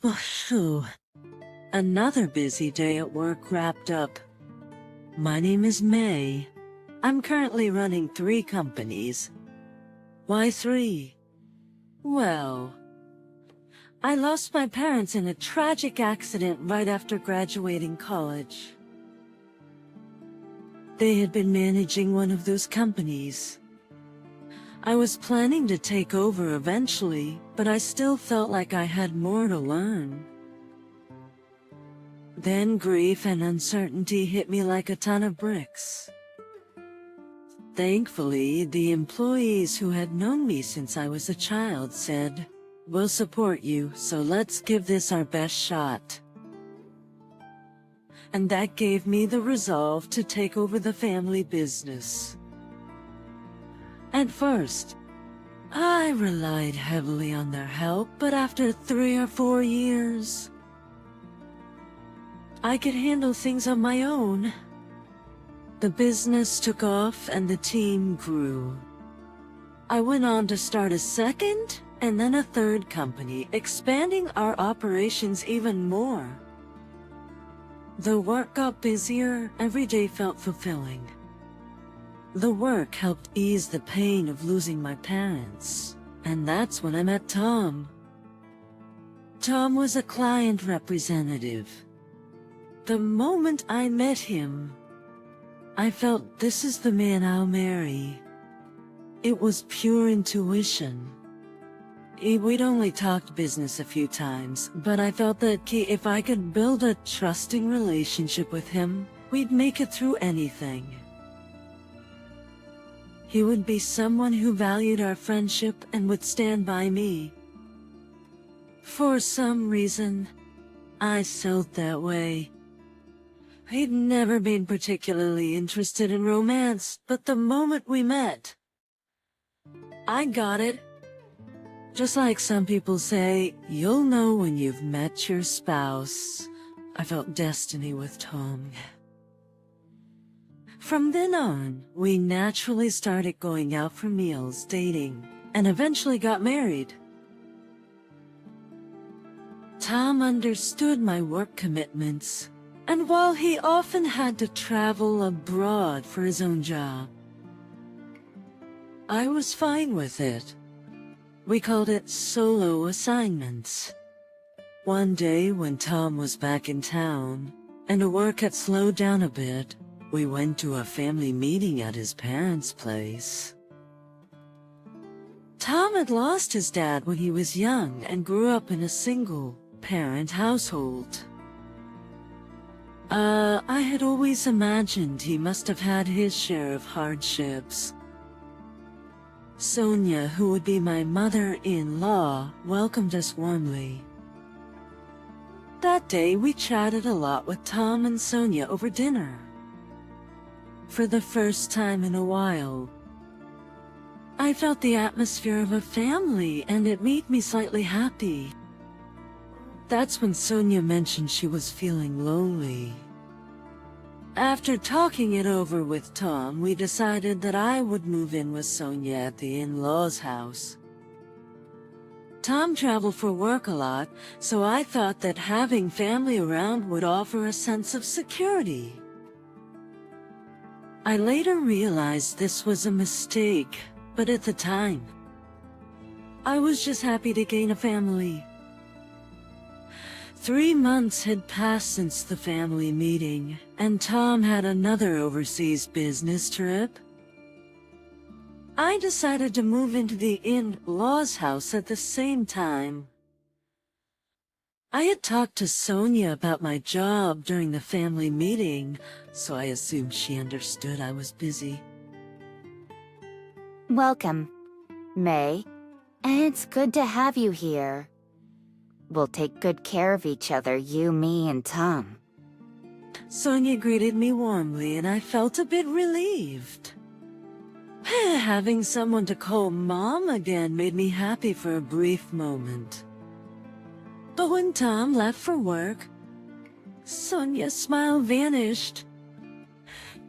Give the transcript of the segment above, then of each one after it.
Phew. Another busy day at work wrapped up. My name is May. I'm currently running 3 companies. Why 3? Well, I lost my parents in a tragic accident right after graduating college. They had been managing one of those companies. I was planning to take over eventually, but I still felt like I had more to learn. Then grief and uncertainty hit me like a ton of bricks. Thankfully, the employees who had known me since I was a child said, "We'll support you, so let's give this our best shot." And that gave me the resolve to take over the family business. At first, I relied heavily on their help, but after 3 or 4 years, I could handle things on my own. The business took off and the team grew. I went on to start a second and then a third company, expanding our operations even more. The work got busier, every day felt fulfilling. The work helped ease the pain of losing my parents, and that's when I met Tom. Tom was a client representative. The moment I met him, I felt this is the man I'll marry. It was pure intuition. We'd only talked business a few times, but I felt that if I could build a trusting relationship with him, we'd make it through anything. He would be someone who valued our friendship and would stand by me. For some reason, I felt that way. He'd never been particularly interested in romance, but the moment we met, I got it. Just like some people say, you'll know when you've met your spouse. I felt destiny with Tom. From then on, we naturally started going out for meals, dating, and eventually got married. Tom understood my work commitments, and while he often had to travel abroad for his own job, I was fine with it. We called it solo assignments. One day when Tom was back in town, and work had slowed down a bit, we went to a family meeting at his parents' place. Tom had lost his dad when he was young and grew up in a single-parent household. I had always imagined he must have had his share of hardships. Sonia, who would be my mother-in-law, welcomed us warmly. That day we chatted a lot with Tom and Sonia over dinner. For the first time in a while, I felt the atmosphere of a family, and it made me slightly happy. That's when Sonia mentioned she was feeling lonely. After talking it over with Tom, we decided that I would move in with Sonia at the in-laws' house. Tom traveled for work a lot, so I thought that having family around would offer a sense of security. I later realized this was a mistake, but at the time, I was just happy to gain a family. 3 months had passed since the family meeting, and Tom had another overseas business trip. I decided to move into the in-laws' house at the same time. I had talked to Sonia about my job during the family meeting, so I assumed she understood I was busy. Welcome, May. It's good to have you here. We'll take good care of each other, you, me, and Tom. Sonia greeted me warmly, and I felt a bit relieved. Having someone to call Mom again made me happy for a brief moment. But when Tom left for work, Sonia's smile vanished.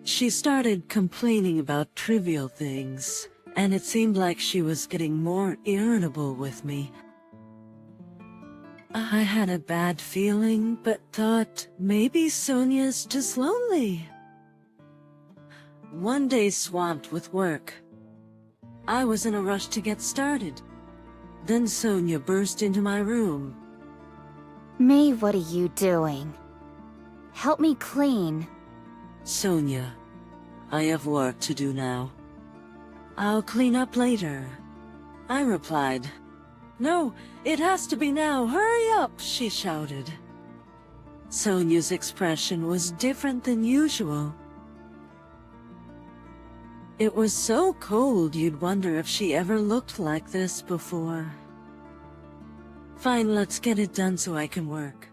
She started complaining about trivial things, and it seemed like she was getting more irritable with me. I had a bad feeling, but thought maybe Sonia's just lonely. One day swamped with work. I was in a rush to get started. Then Sonia burst into my room. May, what are you doing? Help me clean. Sonia, I have work to do now. I'll clean up later, I replied. No, it has to be now. Hurry up, she shouted. Sonia's expression was different than usual. It was so cold you'd wonder if she ever looked like this before. Fine, let's get it done so I can work,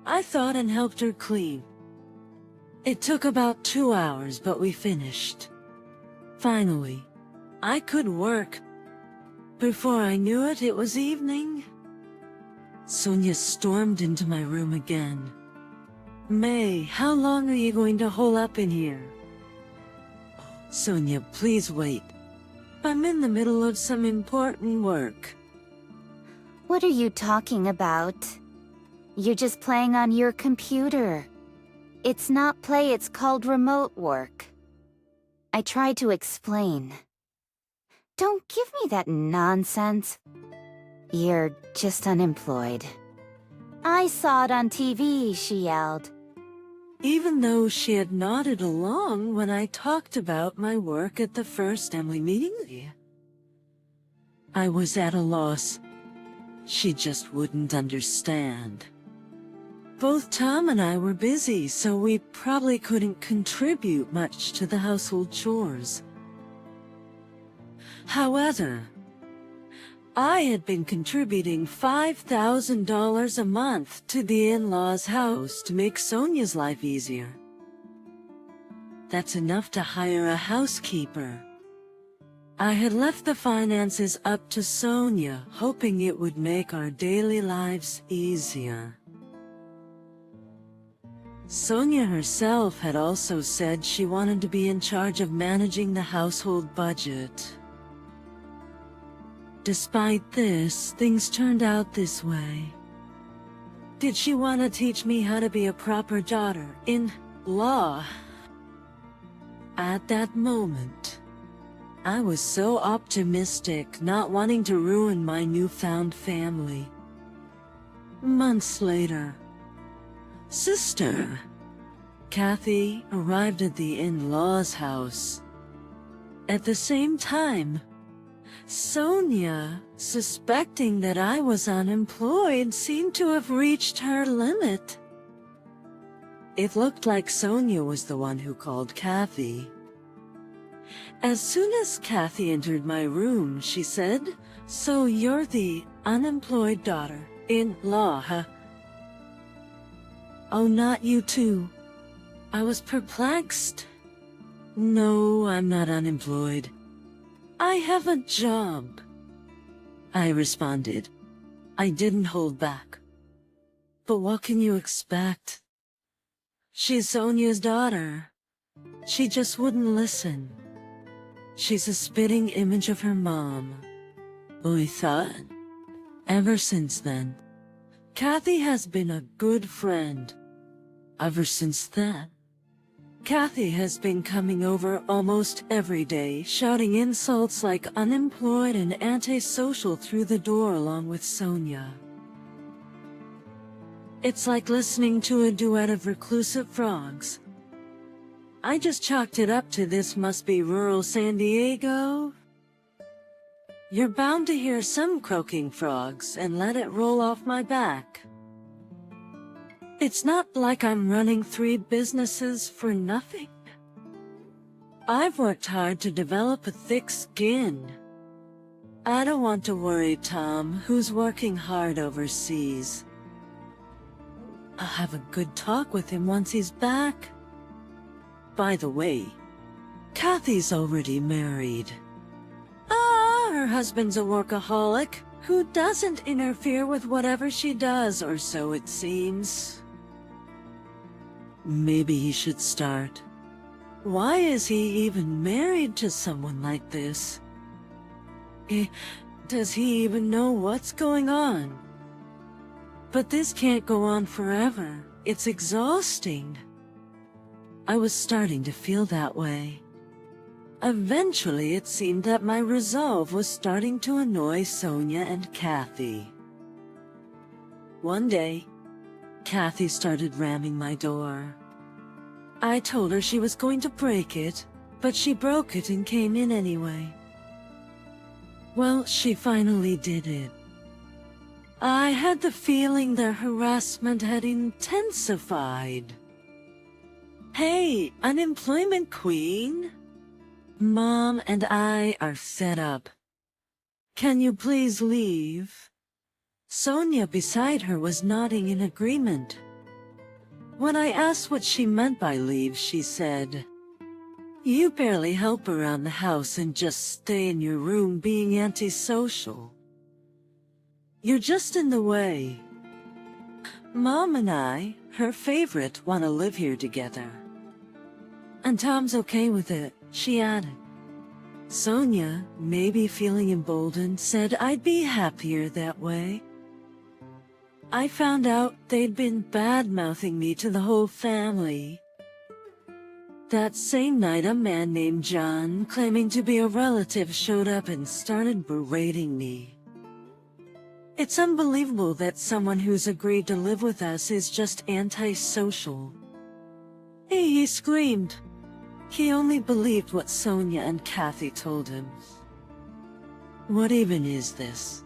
I thought, and helped her clean. It took about 2 hours, but we finished. Finally, I could work. Before I knew it, it was evening. Sonia stormed into my room again. May, how long are you going to hole up in here? Sonia, please wait. I'm in the middle of some important work. What are you talking about? You're just playing on your computer. It's not play, it's called remote work. I tried to explain. Don't give me that nonsense. You're just unemployed. I saw it on TV, she yelled. Even though she had nodded along when I talked about my work at the first Emily meeting, I was at a loss. She just wouldn't understand. Both Tom and I were busy, so we probably couldn't contribute much to the household chores. However, I had been contributing $5,000 a month to the in-laws' house to make Sonia's life easier. That's enough to hire a housekeeper. I had left the finances up to Sonia, hoping it would make our daily lives easier. Sonia herself had also said she wanted to be in charge of managing the household budget. Despite this, things turned out this way. Did she want to teach me how to be a proper daughter-in-law? At that moment, I was so optimistic, not wanting to ruin my newfound family. Months later, Sister Kathy arrived at the in-laws' house. At the same time, Sonia, suspecting that I was unemployed, seemed to have reached her limit. It looked like Sonia was the one who called Kathy. As soon as Kathy entered my room, she said, "So you're the unemployed daughter-in-law, huh?" "Oh, not you too." I was perplexed. "No, I'm not unemployed. I have a job," I responded. I didn't hold back. "But what can you expect? She's Sonia's daughter. She just wouldn't listen. She's a spitting image of her mom," I thought. Ever since then, Kathy has been a good friend. Ever since then, Kathy has been coming over almost every day, shouting insults like unemployed and antisocial through the door along with Sonia. It's like listening to a duet of reclusive frogs. I just chalked it up to this must be rural San Diego. You're bound to hear some croaking frogs and let it roll off my back. It's not like I'm running 3 businesses for nothing. I've worked hard to develop a thick skin. I don't want to worry Tom, who's working hard overseas. I'll have a good talk with him once he's back. By the way, Kathy's already married. Her husband's a workaholic who doesn't interfere with whatever she does, or so it seems. Maybe he should start. Why is he even married to someone like this? Does he even know what's going on? But this can't go on forever. It's exhausting. I was starting to feel that way. Eventually, it seemed that my resolve was starting to annoy Sonia and Kathy. One day, Kathy started ramming my door. I told her she was going to break it, but she broke it and came in anyway. Well, she finally did it. I had the feeling the harassment had intensified. Hey, unemployment queen! Mom and I are fed up. Can you please leave? Sonia beside her was nodding in agreement. When I asked what she meant by leave, she said, "You barely help around the house and just stay in your room being antisocial. You're just in the way. Mom and I, her favorite, want to live here together." And Tom's okay with it, she added. Sonia, maybe feeling emboldened, said I'd be happier that way. I found out they'd been bad-mouthing me to the whole family. That same night, a man named John, claiming to be a relative, showed up and started berating me. It's unbelievable that someone who's agreed to live with us is just antisocial. He screamed. He only believed what Sonia and Kathy told him. What even is this?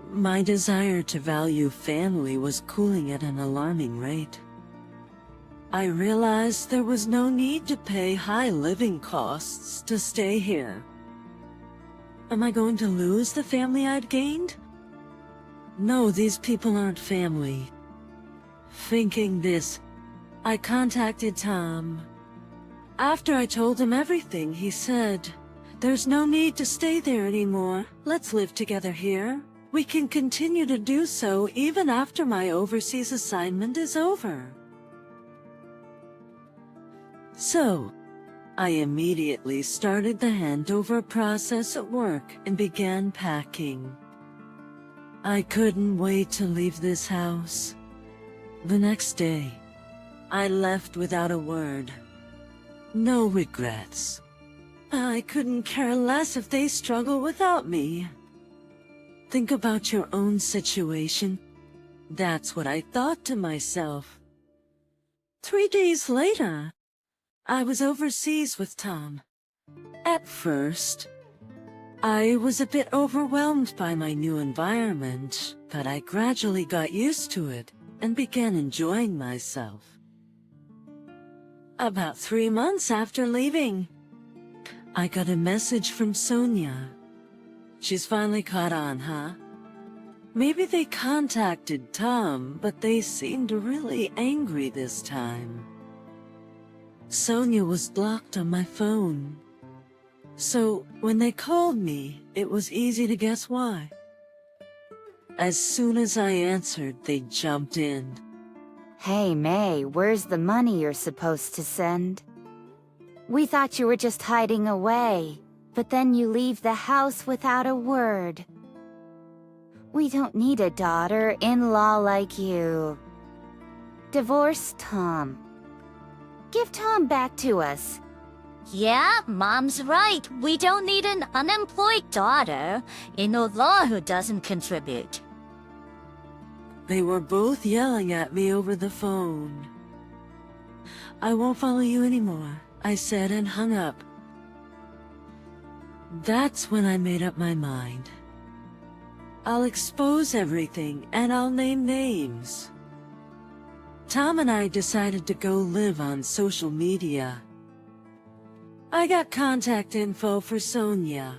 My desire to value family was cooling at an alarming rate. I realized there was no need to pay high living costs to stay here. Am I going to lose the family I'd gained? No, these people aren't family. Thinking this, I contacted Tom. After I told him everything, he said, "There's no need to stay there anymore. Let's live together here. We can continue to do so even after my overseas assignment is over." So, I immediately started the handover process at work and began packing. I couldn't wait to leave this house. The next day, I left without a word. No regrets. I couldn't care less if they struggle without me. Think about your own situation. That's what I thought to myself. 3 days later, I was overseas with Tom. At first, I was a bit overwhelmed by my new environment, but I gradually got used to it and began enjoying myself. About 3 months after leaving, I got a message from Sonia. She's finally caught on, huh? Maybe they contacted Tom, but they seemed really angry this time. Sonia was blocked on my phone. So, when they called me, it was easy to guess why. As soon as I answered, they jumped in. Hey, May, where's the money you're supposed to send? We thought you were just hiding away, but then you leave the house without a word. We don't need a daughter-in-law like you. Divorce Tom. Give Tom back to us. Yeah, Mom's right. We don't need an unemployed daughter-in-law who doesn't contribute. They were both yelling at me over the phone. I won't follow you anymore, I said and hung up. That's when I made up my mind. I'll expose everything and I'll name names. Tom and I decided to go live on social media. I got contact info for Sonia.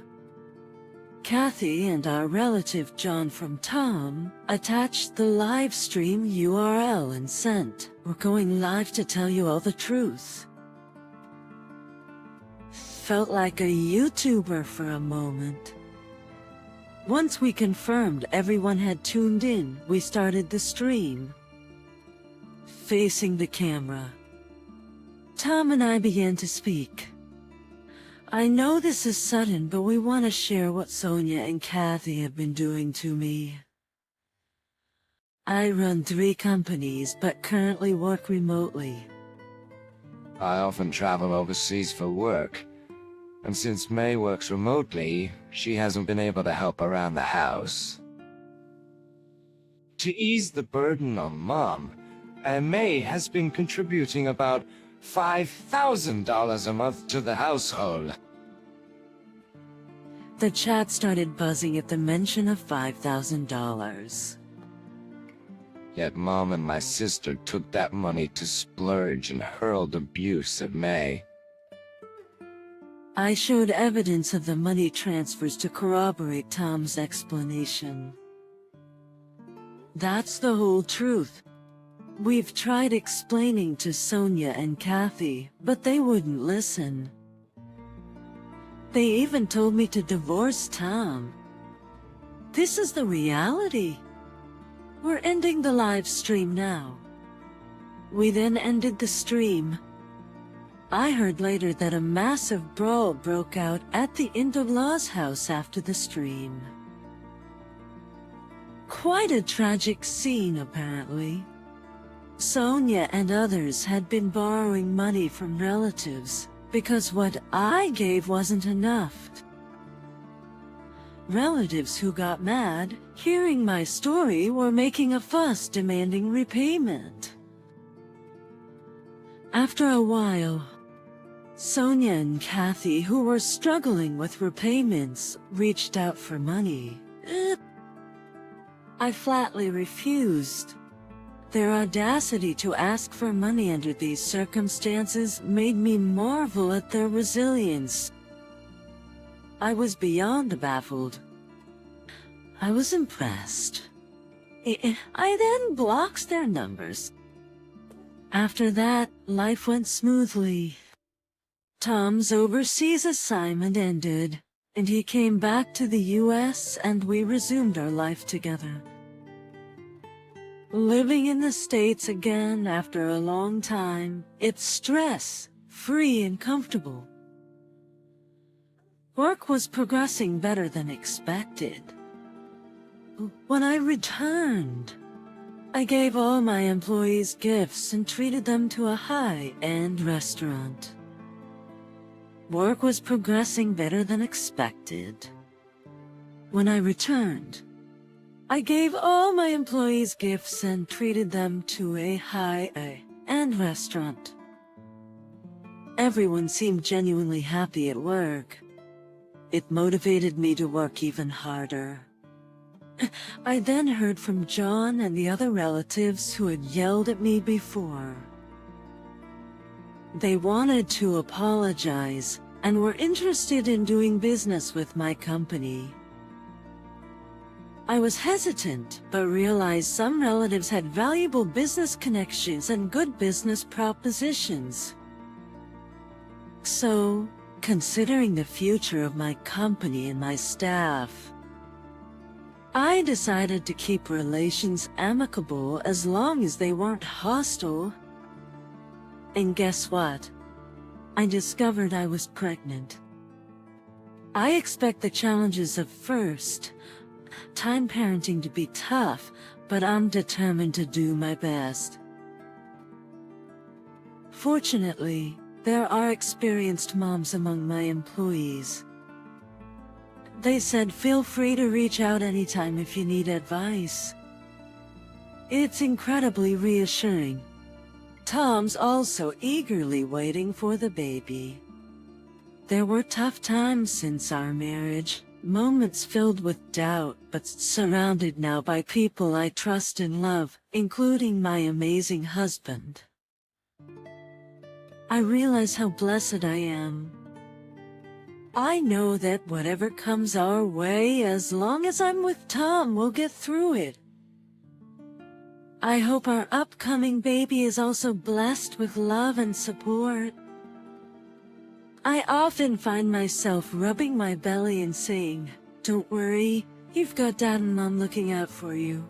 Kathy and our relative John from Tom attached the live stream URL and sent, "We're going live to tell you all the truth." Felt like a YouTuber for a moment. Once we confirmed everyone had tuned in, we started the stream. Facing the camera, Tom and I began to speak. I know this is sudden, but we want to share what Sonia and Kathy have been doing to me. I run 3 companies but currently work remotely. I often travel overseas for work, and since May works remotely, she hasn't been able to help around the house. To ease the burden on Mom, May has been contributing about $5,000 a month to the household. The chat started buzzing at the mention of $5,000. Yet Mom and my sister took that money to splurge and hurled abuse at May. I showed evidence of the money transfers to corroborate Tom's explanation. That's the whole truth. We've tried explaining to Sonia and Kathy, but they wouldn't listen. They even told me to divorce Tom. This is the reality. We're ending the live stream now. We then ended the stream. I heard later that a massive brawl broke out at the in-law's house after the stream. Quite a tragic scene, apparently. Sonia and others had been borrowing money from relatives because what I gave wasn't enough. Relatives who got mad, hearing my story, were making a fuss demanding repayment. After a while, Sonia and Kathy, who were struggling with repayments, reached out for money. I flatly refused. Their audacity to ask for money under these circumstances made me marvel at their resilience. I was beyond baffled. I was impressed. I then blocked their numbers. After that, life went smoothly. Tom's overseas assignment ended, and he came back to the US and we resumed our life together. Living in the States again after a long time, it's stress-free and comfortable. Work was progressing better than expected. When I returned, I gave all my employees gifts and treated them to a high-end restaurant. Work was progressing better than expected. When I returned, I gave all my employees gifts and treated them to a high-end restaurant. Everyone seemed genuinely happy at work. It motivated me to work even harder. I then heard from John and the other relatives who had yelled at me before. They wanted to apologize and were interested in doing business with my company. I was hesitant, but realized some relatives had valuable business connections and good business propositions. So, considering the future of my company and my staff, I decided to keep relations amicable as long as they weren't hostile. And guess what? I discovered I was pregnant. I expect the challenges of first-time parenting to be tough, but I'm determined to do my best. Fortunately, there are experienced moms among my employees. They said feel free to reach out anytime if you need advice. It's incredibly reassuring. Tom's also eagerly waiting for the baby. There were tough times since our marriage, moments filled with doubt, but surrounded now by people I trust and love, including my amazing husband. I realize how blessed I am. I know that whatever comes our way, as long as I'm with Tom, we'll get through it. I hope our upcoming baby is also blessed with love and support. I often find myself rubbing my belly and saying, "Don't worry, you've got Dad and Mom looking out for you."